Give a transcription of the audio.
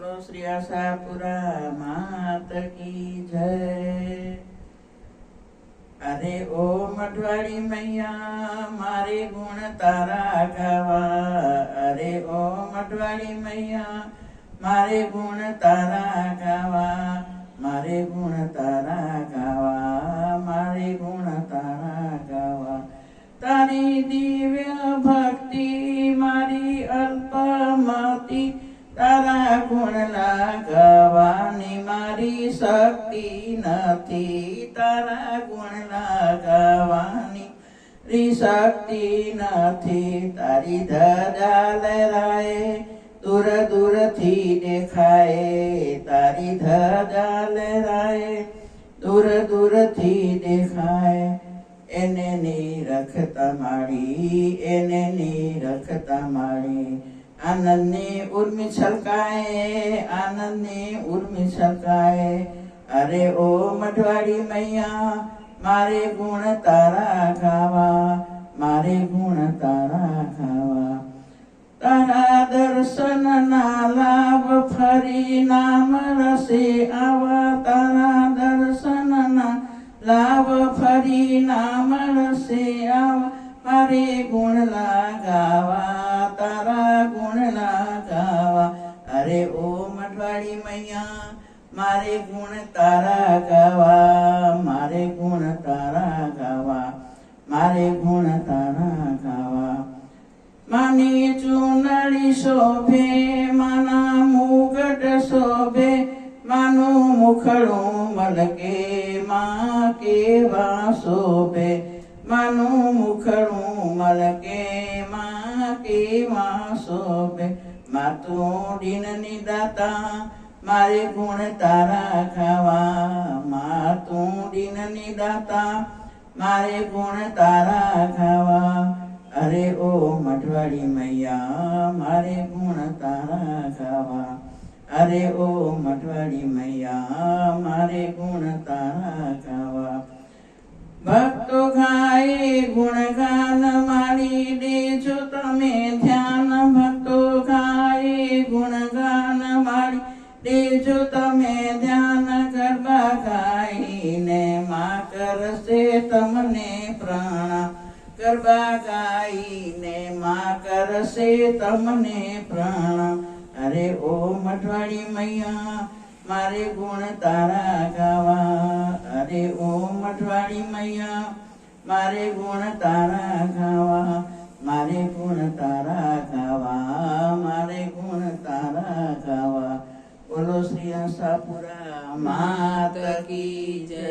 बोलो श्री आशापुरा मात की जय। अरे ओ मठवाड़ी मैया मारे गुण तारा गावा। अरे ओ मठवाड़ी मैया मारे गुण तारा गावा। मारे गुण तारा गावा। मारे गुण तारा गावा। तारी दिव्य भक्ति मारी अल्पमती। तारा गुण लगावानी मारी शक्ति नथी। तारा गुण लगावानी री शक्ति नथी। तारी धजा लहराए दूर दूर थी देखाए। तारी धजा लहराए दूर दूर थी देखाए। एने नीरख तमाड़ी एने नीरख तमाड़ी। आनंद ने उर्मी छलकाए आनंद ने उर्मी छलकाए। अरे ओ मठवाड़ी मैया मारे गुण तारा गावा। मारे गुण तारा गावा। तारा दर्शन ना लाभ फरी नाम रसे आवा। तारा दर्शन ना लाभ फरी नाम रसे आवा। मारे गुण लगावा। तारा गुण लगावा। अरे ओ मठवाड़ी मैया मारे गुण तारा गावा। मारे गुण तारा गावा। मारे गुण तारा गावा। मानी चूनड़ी शोभे माना मुगट शोभे। मानु मुखड़ू मलके माँ केवा शोभे। मानु मुखड़ू मलके माँ केवा शोभे। मातू दीन निदाता मारे गुण तारा गावा। मातू दीन निदाता मारे गुण तारा गावा। अरे ओ मठवाड़ी मैया मारे गुण तारा गावा। अरे ओ मठवाड़ी मैया मारे गुण तारा गावा। भक्तो गाए गुणगान मारी देजो तमे ध्यान। भक्तो गाए गुणगान मारी देजो तमे ध्यान। गरबा गाईने मां करसे तमने प्रणाम। गरबा गाईने मां करसे तमने प्रणाम। अरे ओ मठवाड़ी मैया मारे गुण तारा गावा। अरे ओ मठवाड़ी मैया मारे गुण तारा गावा। मारे गुण तारा गावा। मारे गुण तारा गावा। बोलो श्री आशापुरा मात की जय।